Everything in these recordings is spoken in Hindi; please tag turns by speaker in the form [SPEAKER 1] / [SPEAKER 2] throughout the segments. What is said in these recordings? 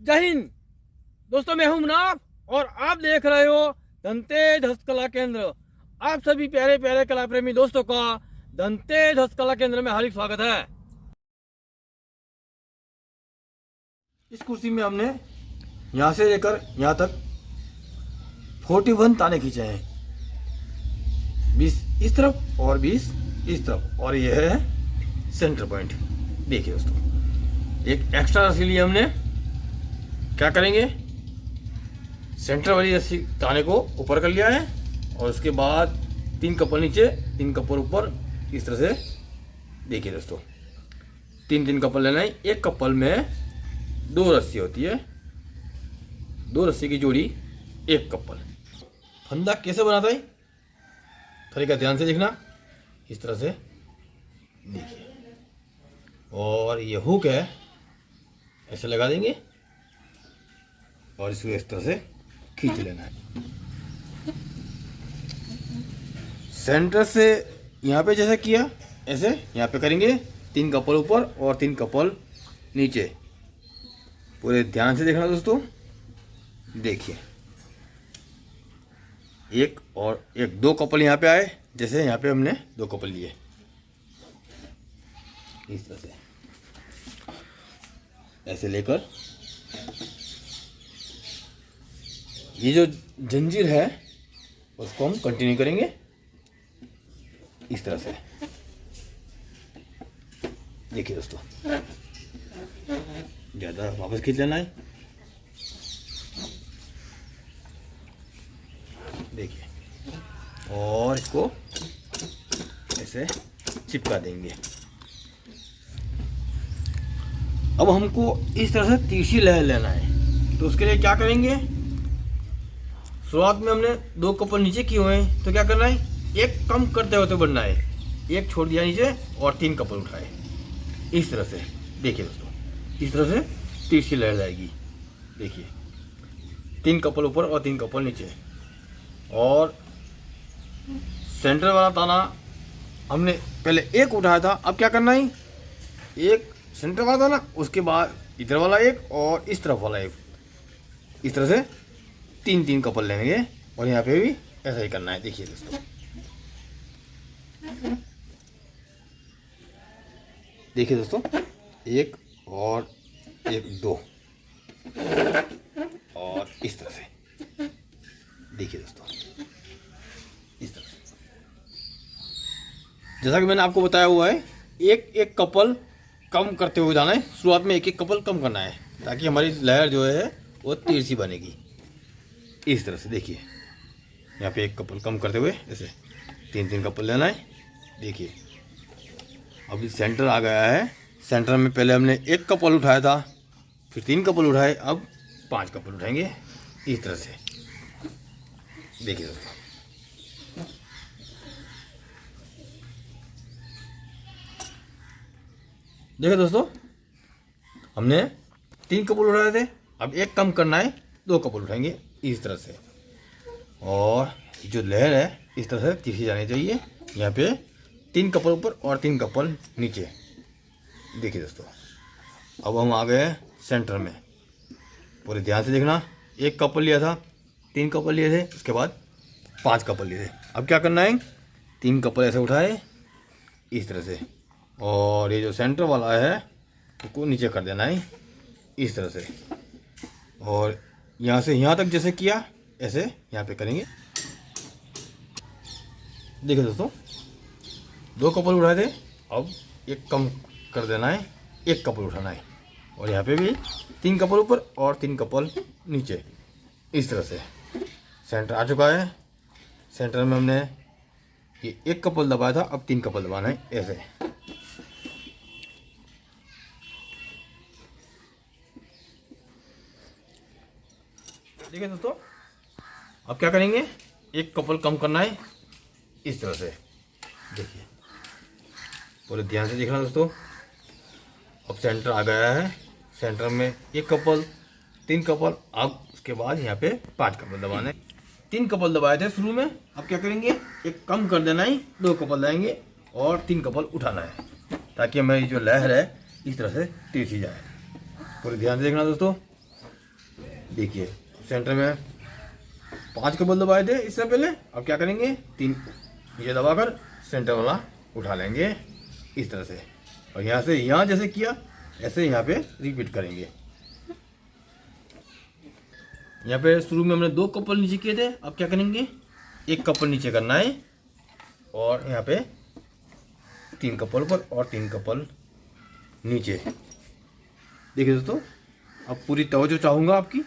[SPEAKER 1] जय हिंद दोस्तों, मैं हूं मुनाफ और आप देख रहे हो धनतेज हस्तकला केंद्र। आप सभी प्यारे प्यारे कला प्रेमी दोस्तों का धनतेज हस्तकला केंद्र में हार्दिक स्वागत है। इस कुर्सी में हमने यहाँ से लेकर यहाँ तक 41 ताने खींचे हैं, 20 इस तरफ और 20 इस तरफ, और यह है सेंटर पॉइंट। देखिए दोस्तों, एक एक्स्ट्रा रस्सी लिए हमने। क्या करेंगे, सेंटर वाली रस्सी ताने को ऊपर कर लिया है और उसके बाद 3 कपल नीचे 3 कपल ऊपर, इस तरह से। देखिए दोस्तों, 3 कपल लेना है। एक कपल में 2 रस्सी होती है, 2 रस्सी की जोड़ी, एक कपल। फंदा कैसे बनाता है, तरीका ध्यान से देखना। इस तरह से देखिए, और ये हुक है, ऐसे लगा देंगे और इसको इस तरह से खींच लेना है। सेंटर से यहाँ पे जैसे किया, ऐसे यहाँ पे करेंगे। 3 कपल ऊपर और 3 कपल नीचे। पूरे ध्यान से देखना दोस्तों। देखिए, एक और एक 2 कपल यहाँ पे आए, जैसे यहाँ पे हमने 2 कपल लिए, इस तरह से ऐसे लेकर ये जो जंजीर है उसको हम कंटिन्यू करेंगे इस तरह से। देखिए दोस्तों, ज़्यादा वापस खींच लेना है। देखिए, और इसको ऐसे चिपका देंगे। अब हमको इस तरह से तीसरी लहर लेना है, तो उसके लिए क्या करेंगे, शुरुआत में हमने 2 कपल नीचे किए हुए हैं, तो क्या करना है, एक कम करते होते बढ़ना है। एक छोड़ दिया नीचे और 3 कपल उठाए, इस तरह से। देखिए दोस्तों, इस तरह से तीसरी लहर जाएगी। देखिए, 3 कपल ऊपर और 3 कपल नीचे, और सेंटर वाला ताना हमने पहले एक उठाया था। अब क्या करना है, एक सेंटर वाला ताना, उसके बाद इधर वाला एक और इस तरफ वाला एक, इस तरह से 3 कपल लेंगे और यहाँ पे भी ऐसा ही करना है। देखिए दोस्तों, देखिए दोस्तों, एक और एक 2 और इस तरह से। देखिए दोस्तों, इस तरह से जैसा कि मैंने आपको बताया हुआ है, एक एक कपल कम करते हुए जाना है। शुरुआत में एक एक कपल कम करना है, ताकि हमारी लहर जो है वो तिरछी बनेगी। इस तरह से देखिए, यहाँ पे एक कपल कम करते हुए ऐसे 3 कपल लेना है। देखिए, अभी सेंटर आ गया है। सेंटर में पहले हमने 1 कपल उठाया था, फिर 3 कपल उठाए, अब 5 कपल उठाएंगे इस तरह से। देखिए दोस्तों, देखिए दोस्तों, हमने 3 कपल उठाए थे, अब 1 कम करना है, 2 कपल उठाएंगे इस तरह से। और जो लहर है इस तरह से तीसरी जानी चाहिए। यहाँ पे 3 कपल ऊपर और 3 कपल नीचे। देखिए दोस्तों, अब हम आ गए सेंटर में। पूरे ध्यान से देखना। 1 कपल लिया था, 3 कपल लिए थे, उसके बाद 5 कपल लिए थे। अब क्या करना है, 3 कपल ऐसे उठाए इस तरह से, और ये जो सेंटर वाला है उसको नीचे कर देना है इस तरह से। और यहाँ से यहाँ तक जैसे किया, ऐसे यहाँ पे करेंगे। देखिए दोस्तों, 2 कपल उठाए थे, अब 1 कम कर देना है, 1 कपल उठाना है, और यहाँ पे भी 3 कपल ऊपर और 3 कपल नीचे, इस तरह से। सेंटर आ चुका है। सेंटर में हमने ये 1 कपल दबाया था, अब 3 कपल दबाना है ऐसे। देखिए दोस्तों, अब क्या करेंगे, 1 कपल कम करना है इस तरह से। देखिए, पूरे ध्यान से देखना दोस्तों। अब सेंटर आ गया है। सेंटर में 1 कपल, 3 कपल, अब उसके बाद यहाँ पे 5 कपल दबाने। 3 कपल दबाए थे शुरू में, अब क्या करेंगे, 1 कम कर देना है, 2 कपल लाएंगे और 3 कपल उठाना है, ताकि हमारी जो लहर है इस तरह से तिरछी जाए। पूरे ध्यान से देखना दोस्तों। देखिए सेंटर में 5 कपल दबाए थे इससे पहले, अब क्या करेंगे 3 ये दबाकर सेंटर वाला उठा लेंगे इस तरह से, और यहाँ से यहाँ जैसे किया ऐसे यहाँ पे रिपीट करेंगे। यहाँ पे शुरू में हमने 2 कपल नीचे किए थे, अब क्या करेंगे 1 कपल नीचे करना है, और यहाँ पे 3 कपल ऊपर और 3 कपल नीचे। देखिए दोस्तों, अब पूरी तवज्जो चाहूँगा आपकी।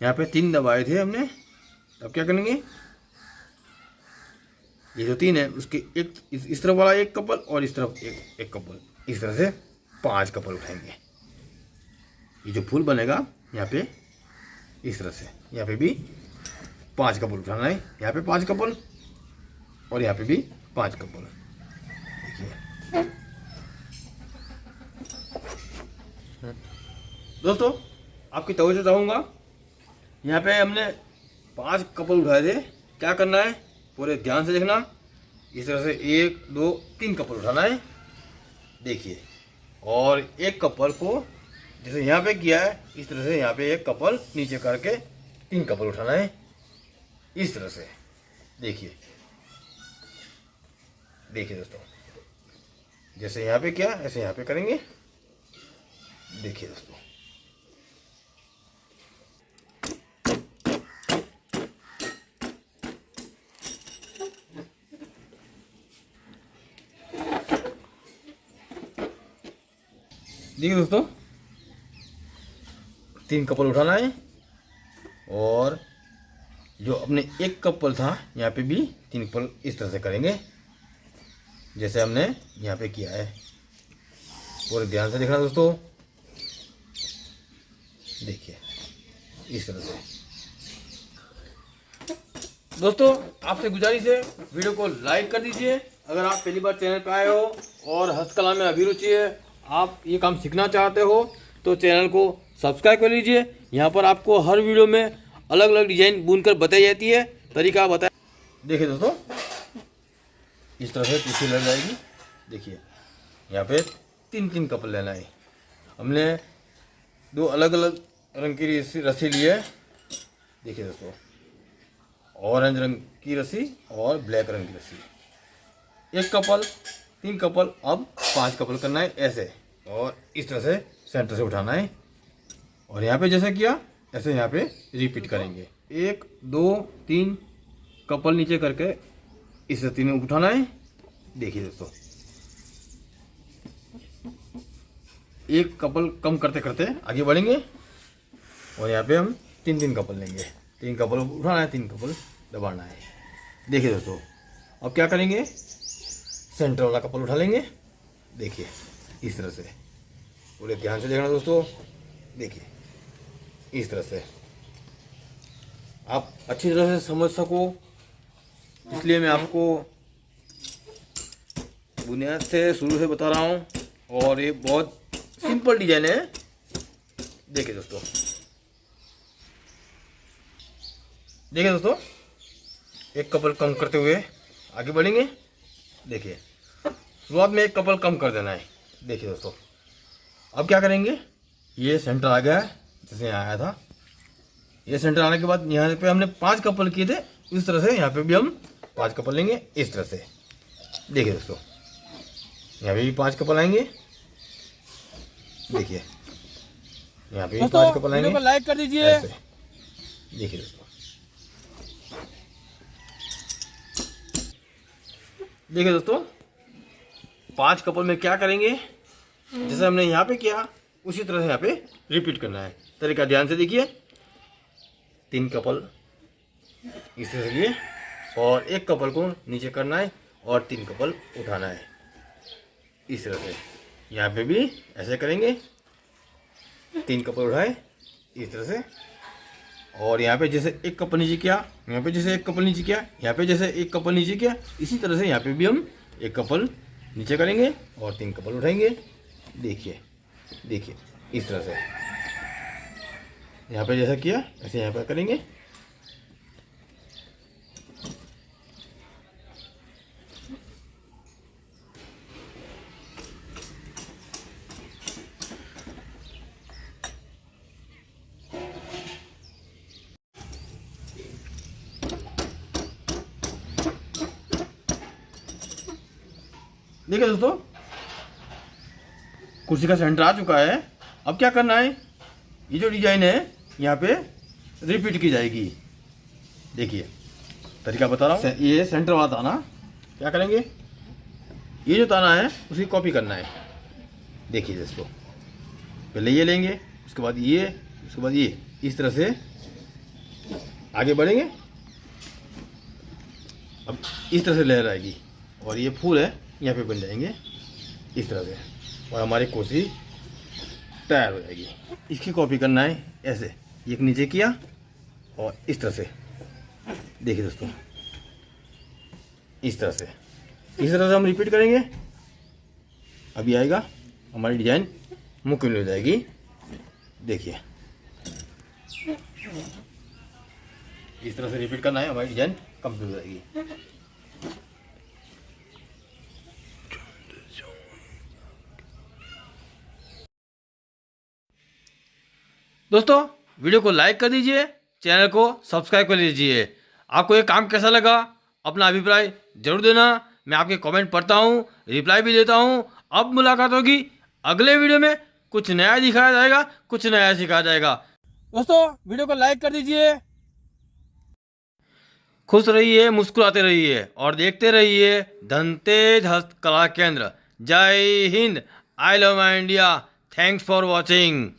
[SPEAKER 1] यहाँ पे 3 दबाए थे हमने, अब क्या करेंगे ये जो 3 है उसके एक इस तरफ वाला 1 कपल और इस तरफ एक कपल, इस तरह से 5 कपल उठाएंगे। ये जो फूल बनेगा यहाँ पे इस तरह से, यहाँ पे भी 5 कपल उठाना है, यहाँ पे 5 कपल और यहाँ पे भी 5 कपल। देखिए दोस्तों, आपकी तवज्जो चाहूँगा। यहाँ पे हमने 5 कपल उठाए थे, क्या करना है पूरे ध्यान से देखना। इस तरह से 1 2 3 कपल उठाना है, देखिए, और 1 कपल को जैसे यहाँ पे किया है इस तरह से यहाँ पे 1 कपल नीचे करके 3 कपल उठाना है इस तरह से। देखिए देखिए दोस्तों, जैसे यहाँ पे किया ऐसे यहाँ पे करेंगे। देखिए दोस्तों, देखिए दोस्तों 3 कपल उठाना है, और जो अपने 1 कपल था यहाँ पे भी 3 कपल इस तरह से करेंगे जैसे हमने यहाँ पे किया है। पूरे ध्यान से देखना दोस्तों, देखिए इस तरह से। दोस्तों आपसे गुजारिश है वीडियो को लाइक कर दीजिए। अगर आप पहली बार चैनल पे आए हो और हस्तकला में अभिरुचि है, आप ये काम सीखना चाहते हो तो चैनल को सब्सक्राइब कर लीजिए। यहाँ पर आपको हर वीडियो में अलग अलग डिजाइन बुनकर बताई जाती है, तरीका बताया। देखिए दोस्तों, इस तरह से पीछे लग जाएगी। देखिए यहाँ पे 3 कपल लेना है। हमने 2 अलग अलग रंग की रस्सी ली है। देखिए दोस्तों, ऑरेंज रंग की रस्सी और ब्लैक रंग की रस्सी। 1 कपल 3 कपल, अब 5 कपल करना है ऐसे, और इस तरह से सेंटर से उठाना है, और यहाँ पे जैसे किया ऐसे यहाँ पे रिपीट करेंगे। 1 2 3 कपल नीचे करके इस रस्सी में उठाना है। देखिए दोस्तों, 1 कपल कम करते करते आगे बढ़ेंगे, और यहाँ पे हम 3 कपल लेंगे। 3 कपल उठाना है, 3 कपल दबाना है। देखिए दोस्तों, अब क्या करेंगे सेंटर वाला कपल उठा लेंगे। देखिए इस तरह से, पूरे ध्यान से देखना दोस्तों। देखिए इस तरह से आप अच्छी तरह से समझ सको, इसलिए मैं आपको बुनियाद से शुरू से बता रहा हूँ, और ये बहुत सिंपल डिजाइन है। देखिए दोस्तों, देखिए दोस्तों, 1 कपल कम करते हुए आगे बढ़ेंगे। देखिए शुरुआत में 1 कपल कम कर देना है। देखिए दोस्तों, अब क्या करेंगे, ये सेंटर आ गया है जैसे यहाँ आया था। ये सेंटर आने के बाद यहाँ पे हमने 5 कपल किए थे, इस तरह से यहाँ पे भी हम 5 कपल लेंगे इस तरह से। देखिए दोस्तों, यहाँ पे भी 5 कपल आएंगे। देखिए यहाँ पे भी 5 कपल आएंगे।
[SPEAKER 2] लाइक कर दीजिए।
[SPEAKER 1] देखिए दोस्तों, देखिए दोस्तों, 5 कपल में क्या करेंगे, जैसे हमने यहाँ पे किया उसी तरह से यहाँ पे रिपीट करना है। तरीका ध्यान से देखिए। 3 कपल इस तरह से लिए, और 1 कपल को नीचे करना है और 3 कपल उठाना है इस तरह से। यहाँ पे भी ऐसे करेंगे, 3 कपल उठाए इस तरह से, और यहाँ पे जैसे 1 कपल नीचे किया, यहाँ पे जैसे 1 कपल नीचे किया, यहाँ पे जैसे 1 कपल नीचे किया, इसी तरह से यहाँ पे भी हम 1 कपल नीचे करेंगे और 3 कपल उठाएंगे। देखिए देखिए इस तरह से, यहाँ पे जैसा किया ऐसे यहाँ पे करेंगे। देखिए दोस्तों, कुर्सी का सेंटर आ चुका है। अब क्या करना है, ये जो डिजाइन है यहाँ पे रिपीट की जाएगी। देखिए तरीका बता रहा हूँ। ये सेंटर वाला ताना क्या करेंगे, ये जो ताना है उसकी कॉपी करना है। देखिए दोस्तों, पहले ये लेंगे, उसके बाद ये, उसके बाद ये, इस तरह से आगे बढ़ेंगे। अब इस तरह से लहर आएगी और ये फूल है यहाँ पे बन जाएंगे इस तरह से, और हमारी कुर्सी तैयार हो जाएगी। इसकी कॉपी करना है ऐसे, एक नीचे किया और इस तरह से। देखिए दोस्तों, इस तरह से हम रिपीट करेंगे। अभी आएगा, हमारी डिजाइन मुकम्मल हो जाएगी। देखिए इस तरह से रिपीट करना है, हमारी डिजाइन कंप्लीट हो जाएगी। दोस्तों वीडियो को लाइक कर दीजिए, चैनल को सब्सक्राइब कर लीजिए। आपको ये काम कैसा लगा, अपना अभिप्राय जरूर देना। मैं आपके कमेंट पढ़ता हूँ, रिप्लाई भी देता हूँ। अब मुलाकात होगी अगले वीडियो में। कुछ नया दिखाया जाएगा, कुछ नया सिखाया जाएगा। दोस्तों वीडियो को लाइक कर दीजिए। खुश रहिए, मुस्कुराते रहिए और देखते रहिए धनतेज हस्तकला केंद्र। जय Hind. I love my India. Thanks for watching.